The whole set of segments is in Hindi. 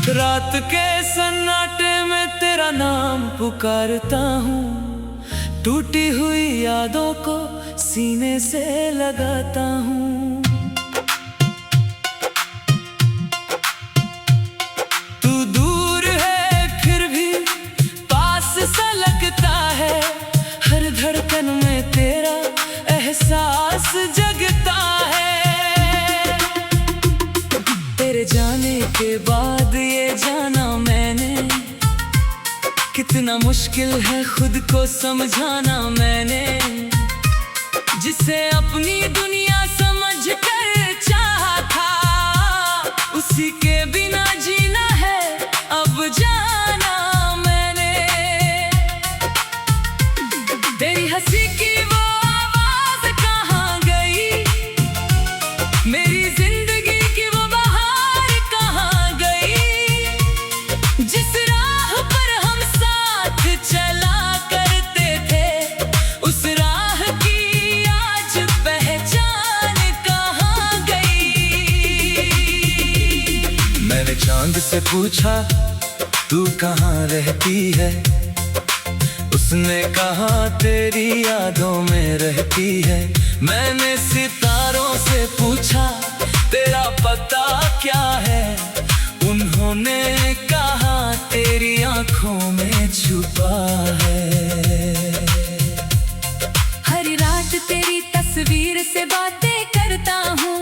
रात के सन्नाटे में तेरा नाम पुकारता हूँ, टूटी हुई यादों को सीने से लगाता हूँ। तू दूर है फिर भी पास सा लगता है, हर धड़कन में तेरा एहसास जगता है। तेरे जाने के बाद ये जाना मैंने, कितना मुश्किल है खुद को समझाना मैंने। जिसे अपनी दुनिया समझ कर चाहा था, उसी के बिना जीना है अब जाना मैंने। तेरी हंसी की वो आवाज कहाँ गई, मेरी जिंदगी की वो बहार कहाँ गई। जिस राह पर हम साथ चला करते थे, उस राह की आज पहचान कहाँ गई। मैंने चांद से पूछा तू कहाँ रहती है, उसने कहा तेरी यादों में रहती है। मैंने सितारों से पूछा तेरा पता क्या है, उन्होंने कहा तेरी आंखों में छुपा है। हर रात तेरी तस्वीर से बातें करता हूँ,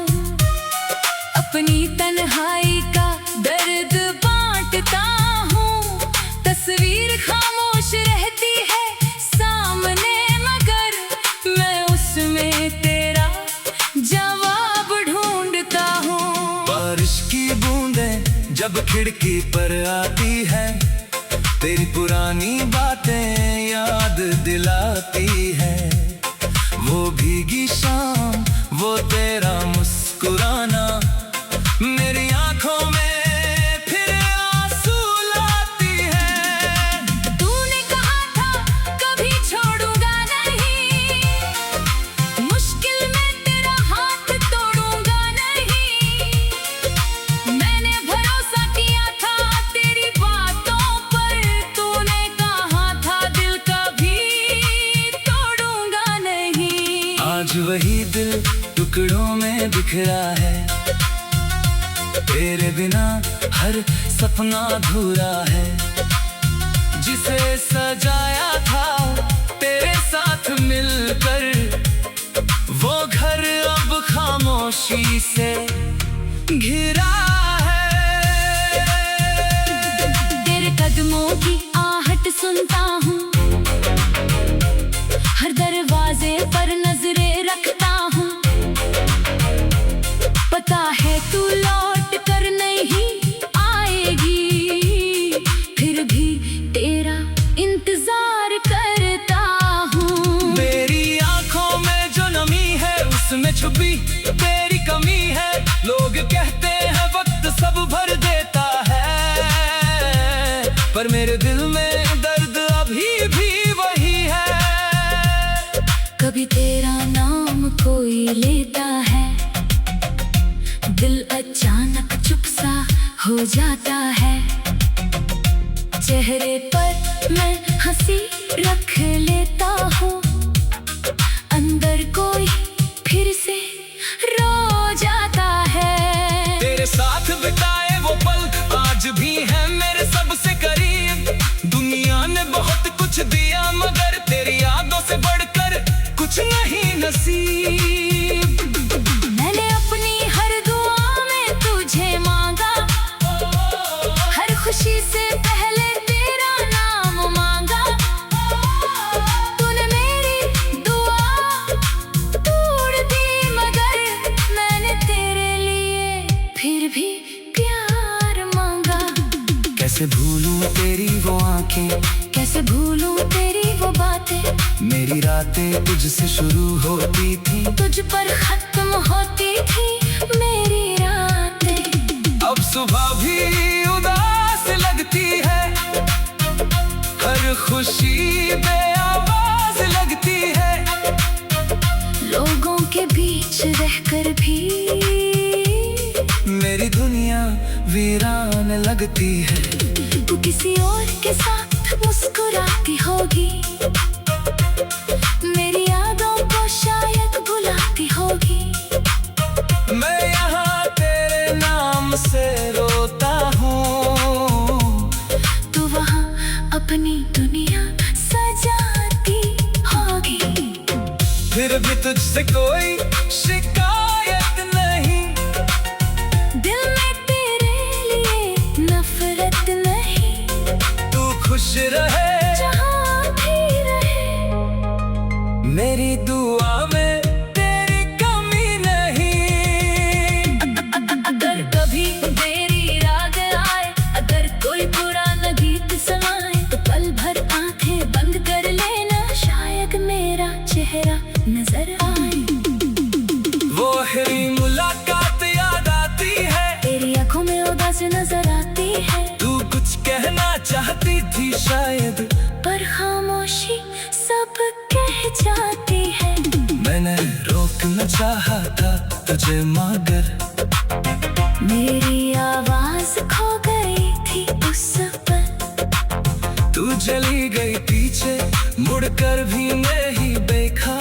अपनी तन्हाई का दर्द बांटता हूँ। तस्वीर खामोश रहती है सामने, मगर मैं उसमें तेरा जवाब ढूंढता हूँ। बारिश की बूंदें जब खिड़की पर आती है, तेरी पुरानी बातें याद दिलाती है। वो भीगी शाम, वो तेरा मुस्कुराना, मेरी आंखों में फिर आंसू लाती है। तूने कहा था कभी छोड़ूंगा नहीं, मुश्किल में तेरा हाथ तोड़ूंगा नहीं। मैंने भरोसा किया था तेरी बातों पर, तूने कहा था दिल कभी तोड़ूंगा नहीं। आज वही दिल टुकड़ों में बिखरा है, तेरे बिना हर सपना अधूरा है। जिसे सजाया था तेरे साथ मिलकर, वो घर अब खामोशी से घिरा है। तेरे कदमों की आहट सुनता हूँ, हर दरवाजे पर नजरें रखता हूँ। पता है तू लौट कर नहीं आएगी, फिर भी तेरा इंतजार करता हूँ। मेरी आंखों में जो नमी है, उसमें छुपी तेरी कमी है। लोग कहते हैं वक्त सब भर देता है, पर मेरे दिल में दर्द अभी भी वही है। कभी तेरा नाम कोई लेता है, दिल अचानक चुप सा हो जाता है। चेहरे पर मैं हंसी रख लेता हूँ, अंदर कोई फिर से रो जाता है। तेरे साथ बिताए वो पल आज भी है मेरे सबसे करीब। दुनिया ने बहुत कुछ दिया, मगर तेरी यादों से बढ़कर कुछ नहीं नसीब। मैंने अपनी हर दुआ में तुझे मांगा, हर खुशी से पहले तेरा नाम मांगा। तूने मेरी दुआ तोड़ दी, मगर मैंने तेरे लिए फिर भी प्यार मांगा। कैसे भूलूं तेरी वो आंखें, कैसे भूलूं तेरी वो बातें। मेरी रातें तुझसे शुरू होती थी, तुझ पर खत्म होती थी मेरी रातें। अब सुबह भी उदास लगती है, हर खुशी बेआवाज लगती है। लोगों के बीच रहकर भी मेरी दुनिया वीरान लगती है। तू किसी और के साथ मुस्कुराती होगी, मेरी यादों को शायद भुलाती होगी। मैं यहाँ तेरे नाम से रोता हूँ, तू वहाँ अपनी दुनिया सजाती होगी। फिर भी तुझसे कोई शिकायत नहीं, दिल में तेरे लिए नफरत नहीं। तू खुश रहे जहाँ भी रहे, मेरी दुआ में तेरी कमी नहीं। अगर कभी तेरी याद आए, अगर कोई पुराना गीत सुनाए, तो पल भर आंखें बंद कर लेना, शायद मेरा चेहरा नजर आए। वो आखिरी मुलाकात याद आती है, तेरी आंखों में उदास नजर आती है। तू कुछ कहना चाहती थी शायद, पर खामोशी सब कह जाती है। मैंने रोकना चाहा था तुझे मगर मेरी आवाज खो गई थी उस पल। तू चली गई पीछे, मुड़कर भी नहीं देखा,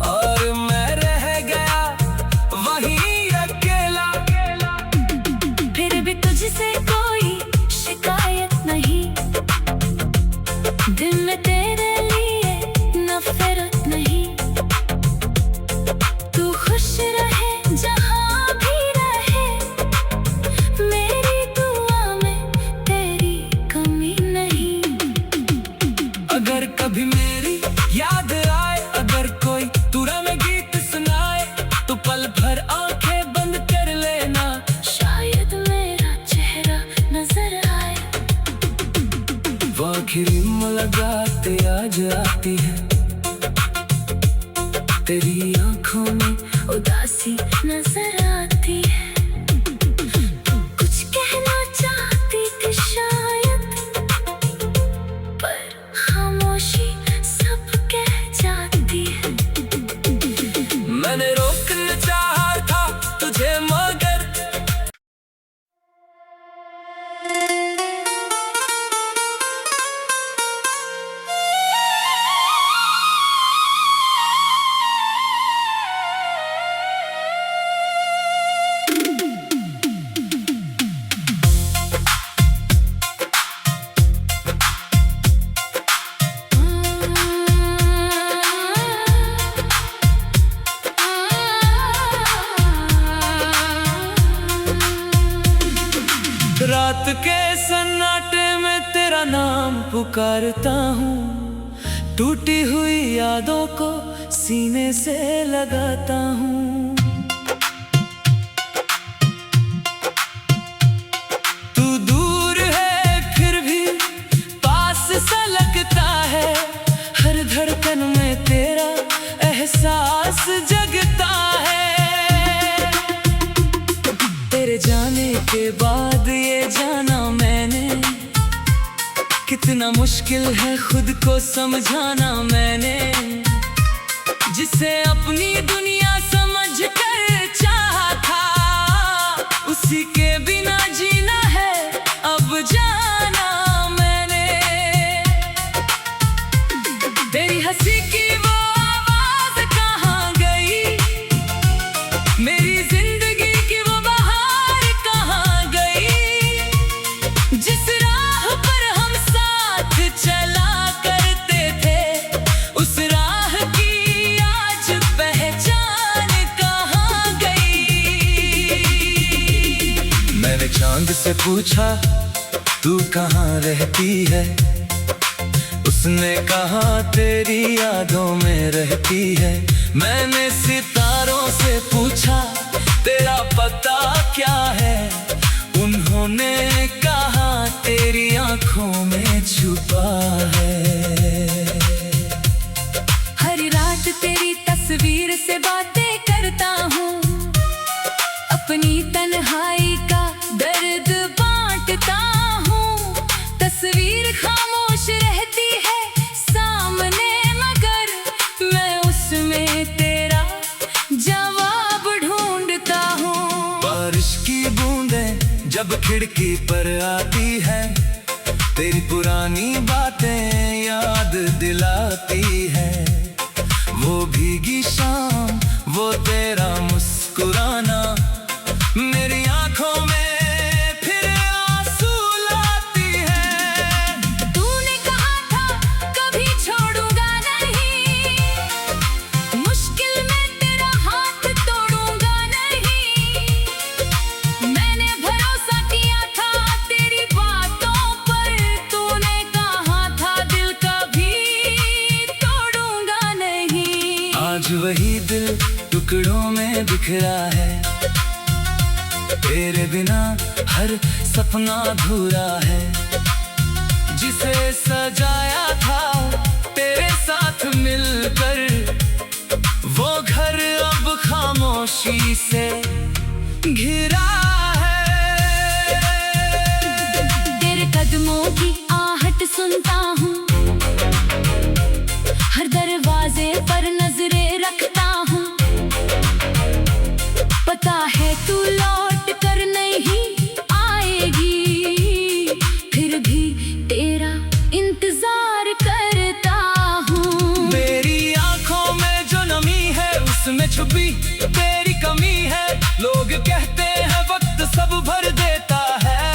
और मैं रह गया वहीं अकेला। फिर भी तुझसे कोई शिकायत नहीं, दिल में तेरे लिए नफरत नहीं। तू खुश रहे जहाँ भी रहे, मेरी दुआ में तेरी कमी नहीं। अगर कभी मेरी याद आए, अगर कोई पुराना गीत सुनाए, तो पल भर आंखें बंद कर लेना, शायद मेरा चेहरा नजर आए। वो आखिरी मुलाकात आज आती है, तेरी आंखों में उदासी नजर आती है। कुछ कहना चाहती थी शायद, पर खामोशी सब कह जाती है। मैंने रोकना चाहा था तुझे मगर रात के सन्नाटे में तेरा नाम पुकारता हूँ, टूटी हुई यादों को सीने से लगाता हूँ। तू दूर है फिर भी पास सा लगता है, हर धड़कन में तेरा एहसास जगता है। तेरे जाने के बाद ये जाना मैंने, कितना मुश्किल है खुद को समझाना मैंने। जिसे अपनी दुनिया समझ कर चाहा था, उसी के बिना जीना है अब जाना मैंने। तेरी हंसी की वो आवाज कहाँ गई, मेरी जिंदगी की वो बहार कहाँ गई। जिस राह पर हम साथ चला करते थे, उस राह की आज पहचान कहाँ गई। मैंने चांद से पूछा तू कहाँ रहती है, उसने कहा तेरी यादों में रहती है। मैंने सितारों से पूछा तेरा पता क्या है, उन्होंने कहा तेरी आंखों में छुपा है। हर रात तेरी तस्वीर से बातें करता हूँ, अपनी तन्हाई का दर्द बांटता हूँ। तस्वीर खामोश रहती है सामने, मगर मैं उसमें तेरा जवाब ढूंढता हूँ। बारिश की बूंदें जब खिड़की पर आती है तेरी पुरानी बातें याद दिलाती है। वो भीगी शाम, वो तेरा मुस्कुराना मेरी आंखों में फिर आंसू लाती है। तूने कहा था कभी छोड़ूंगा नहीं, मुश्किल में तेरा हाथ तोड़ूंगा नहीं। मैंने भरोसा किया था तेरी बातों पर, तूने कहा था दिल कभी तोड़ूंगा नहीं। आज वही दिल टुकड़ों में बिखरा है, तेरे बिना हर सपना अधूरा है। जिसे सजाया था तेरे साथ मिलकर, वो घर अब खामोशी से घिरा है। तेरे कदमों की आहट सुनता हूँ, हर दरवाजे पर नजरें रखता हूँ। पता है तू लौट कर नहीं आएगी, फिर भी तेरा इंतजार करता हूँ। मेरी आंखों में जो नमी है उसमें छुपी तेरी कमी है। लोग कहते हैं वक्त सब भर देता है,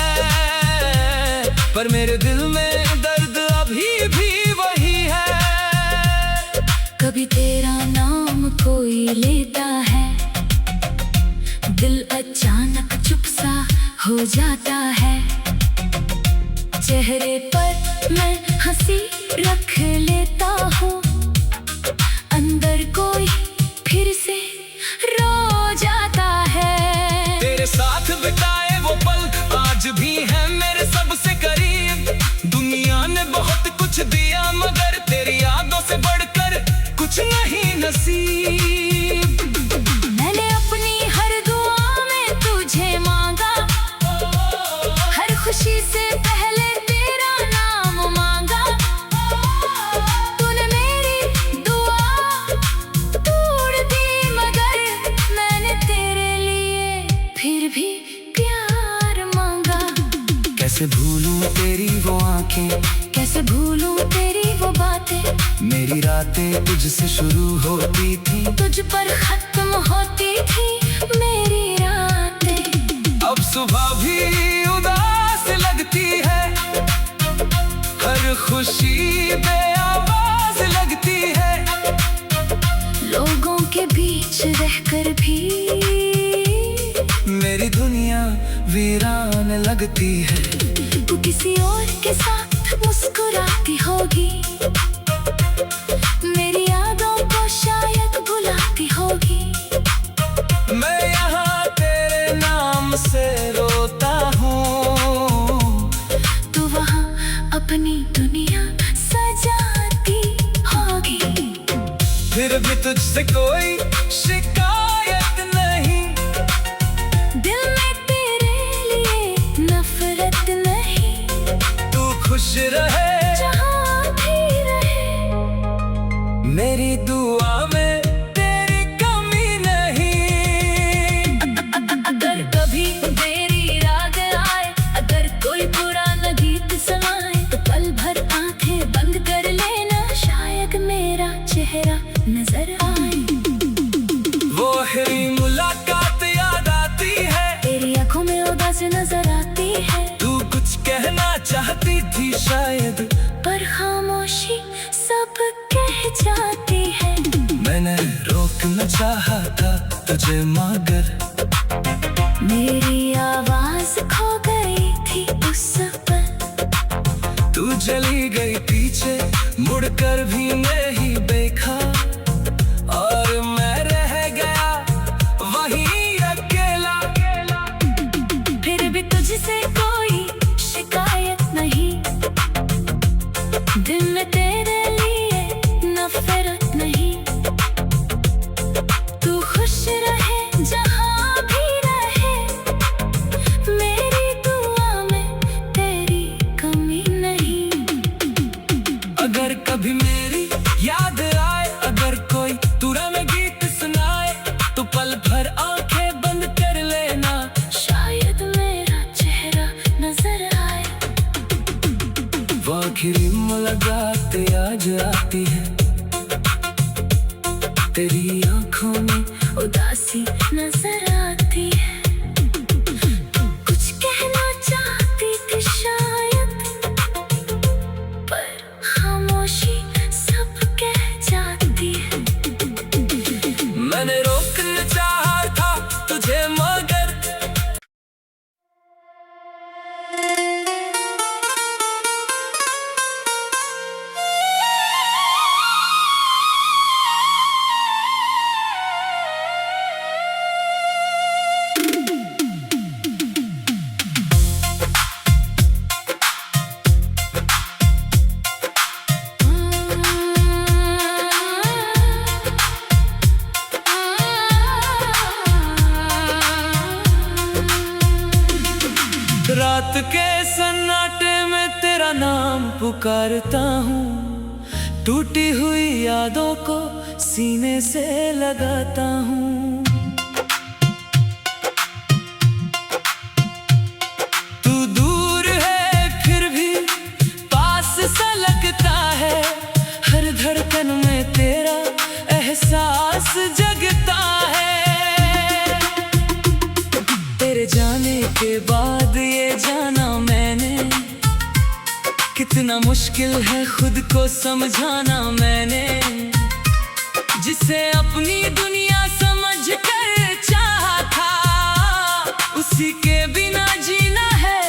पर मेरे दिल में दर्द अभी भी वही है। कभी तेरा नाम कोई लेता है, दिल अचानक चुप सा हो जाता है। चेहरे पर मैं हंसी रख लेता हूँ, अंदर कोई फिर से रो जाता है। तेरे साथ बिताए वो पल आज भी है मेरे सबसे करीब। दुनिया ने बहुत कुछ दिया मगर तेरी यादों से बढ़कर कुछ नहीं नसीब। मैंने अपनी हर दुआ में तुझे मांगा, हर खुशी से पहले तेरा नाम मांगा। तूने मेरी दुआ तोड़ दी मगर मैंने तेरे लिए फिर भी प्यार मांगा। कैसे भूलूं तेरी वो आंखें, कैसे भूलूं तेरी वो बातें, मेरी रातें तुझसे शुरू होती थी, तुझ पर खत्म होती थी मेरी रातें। अब सुबह भी उदास लगती है, हर खुशी बेआवाज लगती है। लोगों के बीच रहकर भी मेरी दुनिया वीरान लगती है। तू किसी और के साथ मुस्कुराती होगी, मेरी यादों को शायद भुलाती होगी। मैं यहाँ तेरे नाम से रोता हूँ, तू वहाँ अपनी दुनिया सजाती होगी। फिर भी तुझसे कोई शिकायत नहीं, दिल में तेरे लिए नफरत नहीं। तू खुश रहे जहाँ भी रहे, मेरी दुआ में तेरी कमी नहीं। अगर कभी तेरी रात आए, अगर कोई पुराना गीत सुनाए, तो पल भर आंखें बंद कर लेना, शायद मेरा चेहरा नजर आए। वो आखिरी मुलाकात याद आती है, तेरी आंखों में उदास नजर आती है। तू कुछ कहना चाहती थी शायद, पर खामोशी सब कह जाती है। मैंने रोकना चाहा था तुझे मगर मेरी आवाज खो गई थी उस पल। तू चली गई पीछे, मुड़कर भी नहीं देखा, और मैं रह गया वहीं अकेला। फिर भी तुझसे कोई शिकायत नहीं, दिल में तेरे लिए नफरत नहीं। तू खुश रहे जहाँ भी रहे, मेरी दुआ में तेरी कमी नहीं। अगर कभी मेरी क्रीम लगाते आज आती है, तेरी आंखों में उदासी नजर आती है। कुछ कहना चाहती थी शायद, पर खामोशी सब कह जाती है। मैंने रोकना चाहा था तुझे मगर रात के सन्नाटे में तेरा नाम पुकारता हूँ, टूटी हुई यादों को सीने से लगाता हूँ। तू दूर है फिर भी पास सा लगता है, हर धड़कन में तेरा एहसास जगता है। तेरे जाने के बाद ये जाना मैंने, कितना मुश्किल है खुद को समझाना मैंने। जिसे अपनी दुनिया समझ कर चाहा था, उसी के बिना जीना है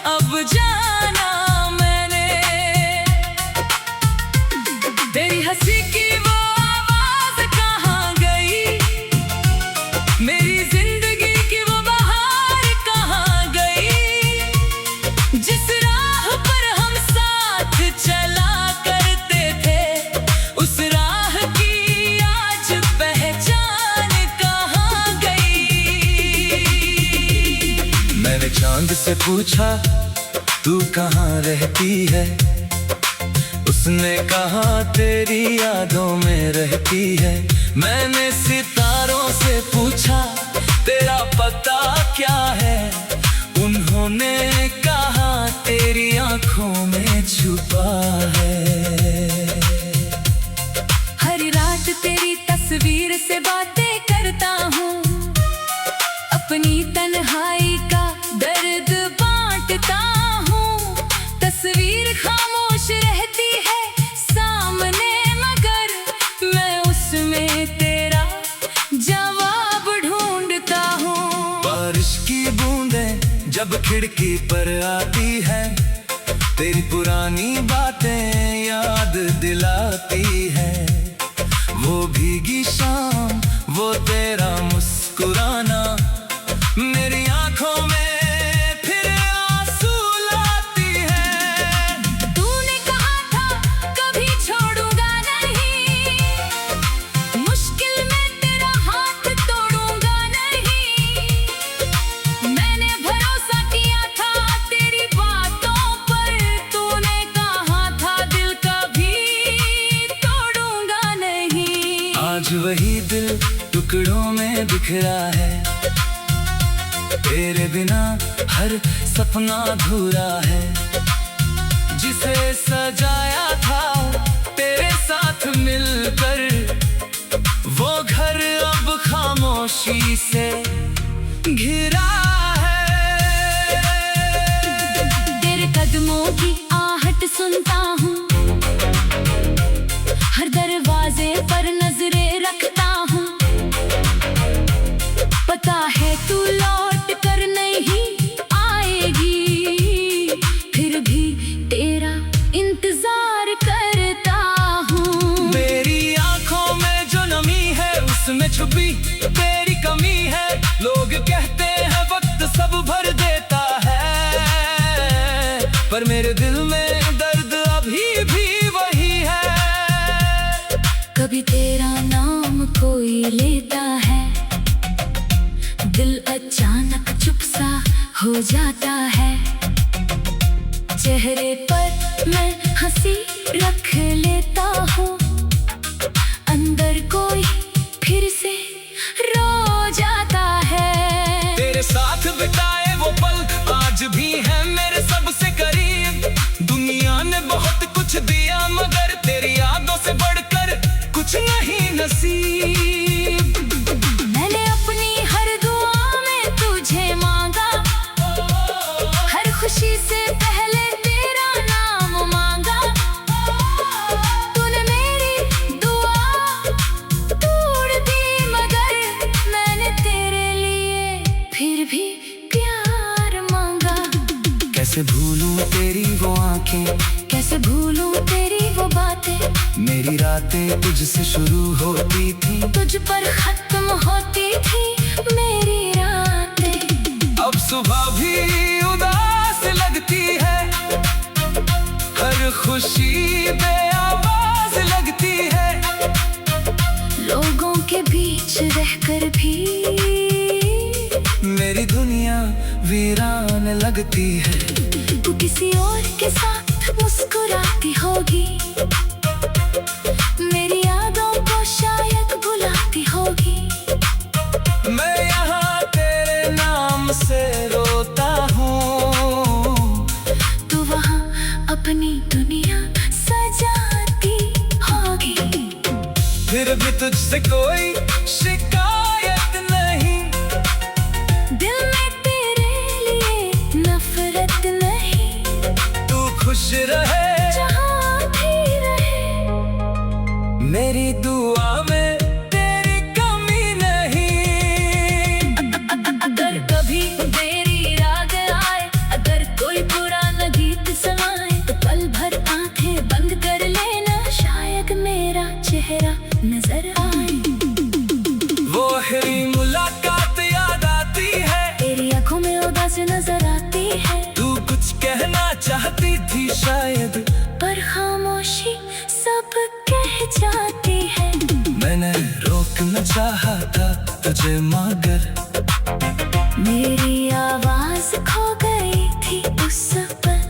अब जाना मैंने। तेरी हंसी की वो आवाज कहाँ गई, मेरी जिंदगी की वो बहार कहाँ गई। जिस राह पर हम साथ चला करते थे, उस राह की आज पहचान कहाँ गई। मैंने चांद से पूछा तू कहाँ रहती है, उसने कहा तेरी यादों में रहती है। मैंने सितारों से पूछा तेरा पता क्या है, उन्होंने कहा तेरी आंखों में छुपा है। हर रात तेरी तस्वीर से बातें करता हूँ, अपनी तन्हाई का दर्द बांटता हूँ। तस्वीर खामोश रहती है सामने, मगर मैं उसमें तेरा जवाब ढूंढता हूँ। बारिश की बूंदें जब खिड़की पर आती है, तेरी पुरानी बातें याद दिलाती है। वो भीगी शाम, वो तेरा मुस्कुराना, मेरी आंखों में फिर आंसू लाती है। तूने कहा था कभी छोड़ूंगा नहीं, मुश्किल में तेरा हाथ तोड़ूंगा नहीं। मैंने भरोसा किया था तेरी बातों पर, तूने कहा था दिल कभी तोड़ूंगा नहीं। आज वही दिल टुकड़ों में बिखरा है, तेरे बिना हर सपना अधूरा है। जिसे सजाया था तेरे साथ मिलकर, वो घर अब खामोशी से घिरा है। तेरे कदमों की आहट सुनता हूँ, हर दरवाजे पर नजरें रखता हूँ। पता है तू लौट कर नहीं आएगी, फिर भी तेरा इंतजार करता हूँ। मेरी आंखों में जो नमी है, उसमें छुपी तेरी कमी है। लोग कहते हैं वक्त सब भर देता है, पर मेरे दिल में दर्द अभी भी वही है। कभी तेरा नाम कोई लेता है, दिल अचानक चुप सा हो जाता है। चेहरे पर मैं हंसी रख लेता हूँ, अंदर कोई फिर से रो जाता है। तेरे साथ बिताए वो पल आज भी है मेरे सबसे करीब। दुनिया ने बहुत नसीब। मैंने अपनी हर दुआ में तुझे मांगा, हर खुशी से पहले तेरा नाम मांगा। तूने मेरी दुआ तोड़ दी, मगर मैंने तेरे लिए फिर भी प्यार मांगा। कैसे भूलूं तेरी वो आंखें, कैसे भूलूं तेरी वो बातें, मेरी रातें तुझसे शुरू होती थी, तुझ पर खत्म होती थी मेरी रातें। अब सुबह भी उदास लगती है, हर खुशी बेआवाज लगती है। लोगों के बीच रहकर भी मेरी दुनिया वीरान लगती है। तू किसी और के साथ मुस्कुराती होगी, मेरी यादों को शायद भुलाती होगी। मैं यहाँ तेरे नाम से रोता हूँ, तू वहाँ अपनी दुनिया सजाती होगी। फिर भी तुझसे कोई शिकायत नहीं, दिल में तेरे लिए नफरत नहीं। तू खुश रहे जहाँ भी रहे, मेरी दुआ में तेरी कमी नहीं। अगर कभी तेरी राग आए, अगर कोई पुराना गीत सुनाए, तो पल भर आंखें बंद कर लेना, शायद मेरा चेहरा नजर आए। वो आखिरी मुलाकात याद आती है, तेरी आंखों में उदासी नजर आती है, तू कुछ कहना चाहती थी शायद, पर खामोशी सब कह जाती है। मैंने रोकना चाहा था तुझे मगर मेरी आवाज खो गई थी उस पल।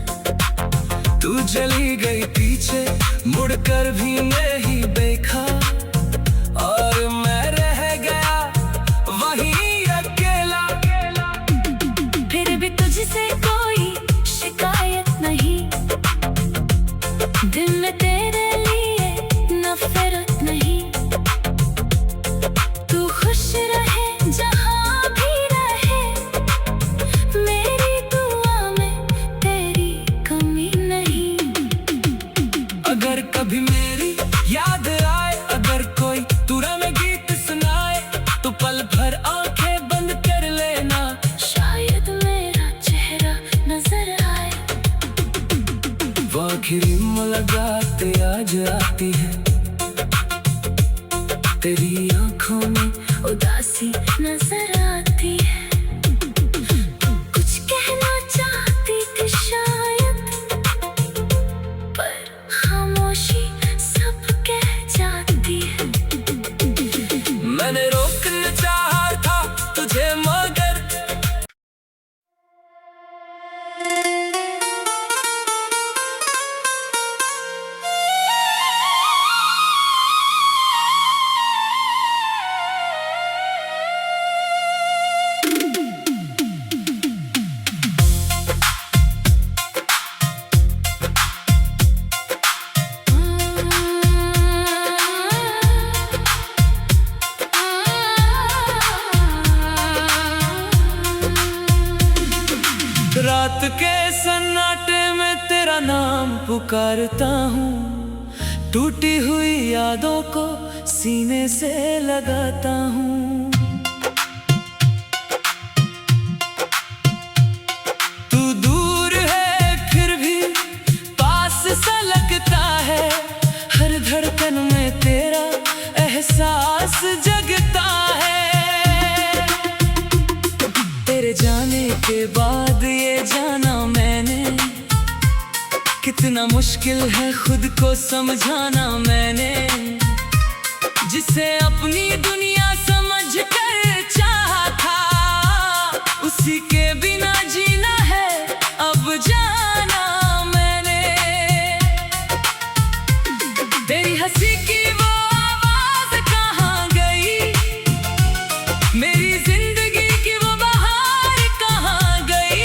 तू चली गई पीछे, मुड़कर भी नहीं देखा, और मैं रह गया वहीं अकेला। फिर भी तुझसे कोई शिकायत नहीं, दिल में तेरे लिए नफरत नहीं। तू खुश रहे जहाँ भी रहे, मेरी दुआ में तेरी कमी नहीं। अगर कभी मेरी याद आए, अगर कोई तुरा में गीत सुनाए, तो पल भर आंखें बंद कर लेना, शायद मेरा चेहरा नजर आए। वो आखिरी मुलाकात आज आती है, तेरी आंखों में उदासी नजर आती है। कुछ कहना चाहती थी शायद, पर खामोशी सब कह जाती है। मैंने रोकना चाहा था तुझे मगर रात के सन्नाटे में तेरा नाम पुकारता हूँ, टूटी हुई यादों को सीने से लगाता हूँ। तू दूर है फिर भी पास सा लगता है, हर धड़कन में तेरा एहसास जगता है। तेरे जाने के बाद ये जाना मैंने, कितना मुश्किल है खुद को समझाना मैंने। जिसे अपनी दुनिया समझ कर चाहा था, उसी के बिना जीना है अब जाना मैंने। तेरी हंसी की वो आवाज कहाँ गई, मेरी जिंदगी की वो बहार कहाँ गई।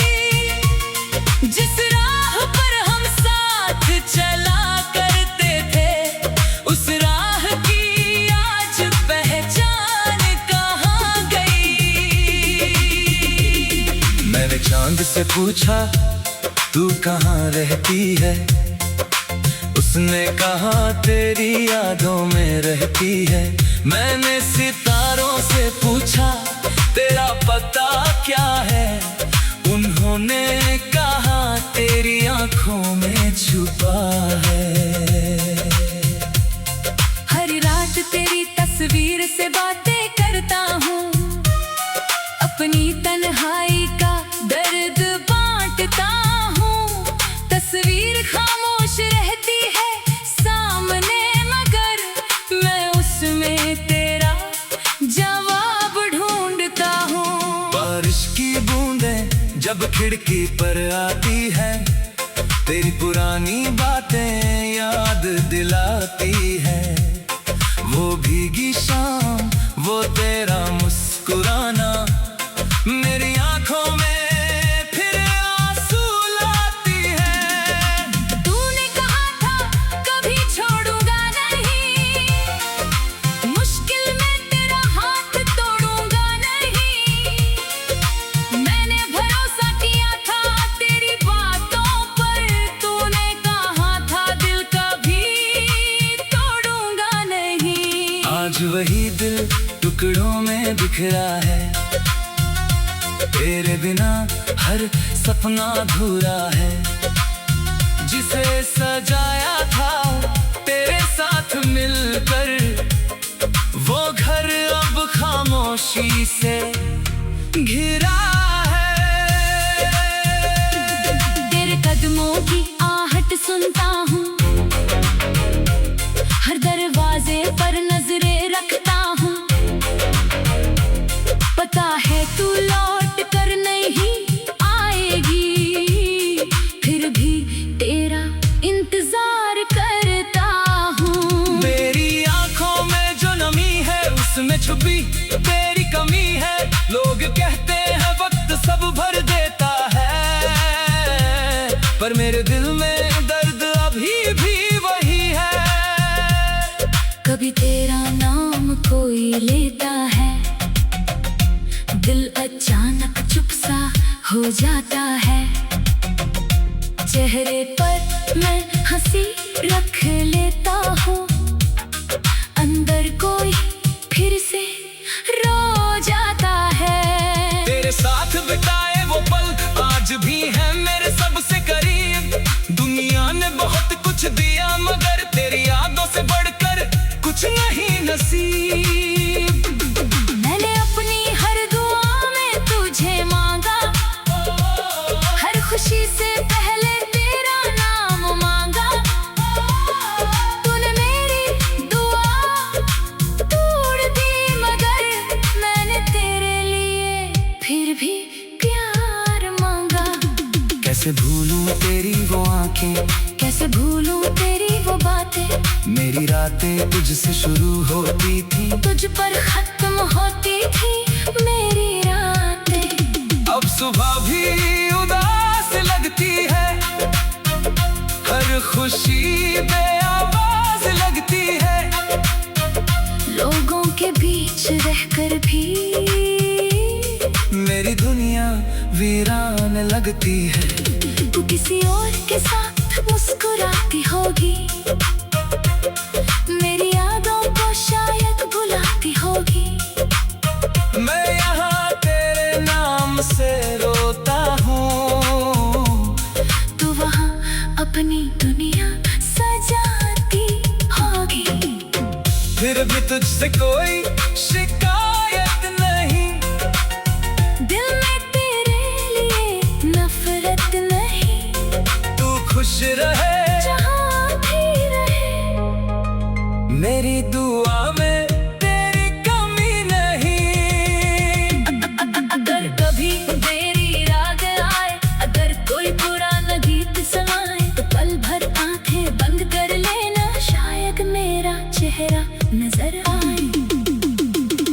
जिस राह पर हम साथ चला करते थे, उस राह की आज उससे पूछा तू कहाँ रहती है, उसने कहा तेरी यादों में रहती है। मैंने सितारों से पूछा तेरा पता क्या है, उन्होंने कहा तेरी आंखों में छुपा है। हर रात तेरी तस्वीर से बातें करता हूँ, अपनी तन्हाई का दर्द बांटता हूँ। तस्वीर खामोश रहती है सामने, मगर मैं उसमें तेरा जवाब ढूंढता हूँ। बारिश की बूंदें जब खिड़की पर आती है, तेरी पुरानी बातें याद दिलाती है। वो भीगी शाम, वो तेरा मुस्कुराना, मेरी आंखों में फिर आंसू लाती है। तूने कहा था कभी छोड़ूंगा नहीं, मुश्किल में तेरा हाथ तोड़ूंगा नहीं। मैंने भरोसा किया था तेरी बातों पर, तूने कहा था दिल कभी तोड़ूंगा नहीं। आज वही दिल टुकड़ों में बिखरा है, तेरे बिना हर सपना अधूरा है। जिसे सजाया था तेरे साथ मिलकर, वो घर अब खामोशी से घिरा है। तेरे कदमों की आहट सुनता हूँ, हर दरवाजे पर नजरें रखता हूँ। पता है तू लौट कर नहीं आएगी, फिर भी तेरा इंतजार करता हूँ। मेरी आंखों में जो नमी है, उसमें छुपी तेरी कमी है। लोग कहते हैं वक्त सब भर देता है, पर मेरे दिल में दर्द अभी भी वही है। कभी तेरा नाम कोई लेता है, दिल अचानक चुप सा हो जाता है। चेहरे पर मैं हंसी रख लेता हूँ, अंदर कोई फिर से रो जाता है। तेरे साथ बिताए वो पल आज भी है मेरे सबसे करीब। दुनिया ने बहुत कुछ दिया, मगर तेरी यादों से बढ़कर कुछ नहीं नसीब। मैंने अपनी हर दुआ में तुझे मांगा, हर खुशी से पहले तेरा नाम मांगा। तूने मेरी दुआ तोड़ दी, मगर मैंने तेरे लिए फिर भी प्यार मांगा। कैसे भूलूं तेरी वो आंखें, कैसे भूलूं तेरी वो बातें, मेरी रातें तुझसे शुरू होती थी, तुझ पर खत्म होती थी मेरी रातें। अब सुबह भी उदास लगती है, हर खुशी बेआवाज लगती है। लोगों के बीच रहकर भी मेरी दुनिया वीरान लगती है। तू किसी और के साथ मुस्कुराती होगी, मेरी यादों को शायद भुलाती होगी। मैं यहाँ तेरे नाम से रोता हूँ, तू वहाँ अपनी दुनिया सजाती होगी। फिर भी तुझसे कोई शिकायत नहीं, दिल में तेरे लिए नफरत नहीं। तू खुश रहे जहाँ भी रहे, मेरी दुआ में तेरी कमी नहीं। अगर कभी तेरी रात आए, अगर कोई पुराना गीत सुनाए, तो पल भर आंखें बंद कर लेना, शायद मेरा चेहरा नजर आए।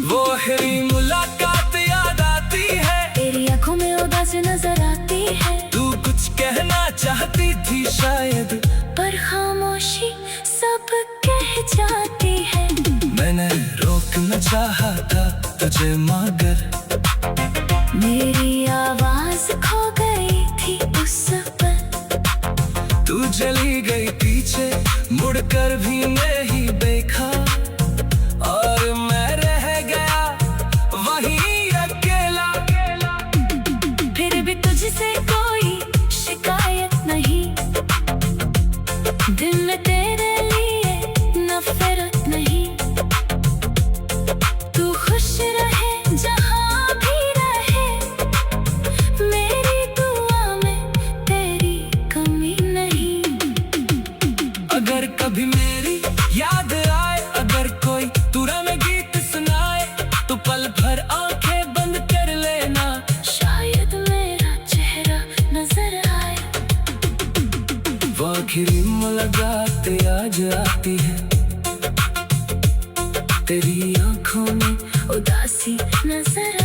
वो आखिरी मुलाकात याद आती है, तेरी आंखों में उदासी नजर आती है। तू कुछ कहना चाहती थी शायद, पर खामोशी सब कह जाती है। मैंने रोकना चाहा था तुझे, मगर मेरी आवाज खो गई। कर भी नहीं देखा, और मैं रह गया वहीं अकेला। फिर भी तुझसे कोई शिकायत नहीं, दिल में तेरे लिए नफरत नहीं। तू खुश रहे जहाँ भी रहे, मेरी दुआ में तेरी कमी नहीं। अगर कभी मेरी याद आए, अगर कोई तुरा में गीत सुनाए, तो पल भर आंखें बंद कर लेना, शायद मेरा चेहरा नजर आए। वो आखिरी मुलाकात आज आती है, तेरी आंखों में उदासी नजर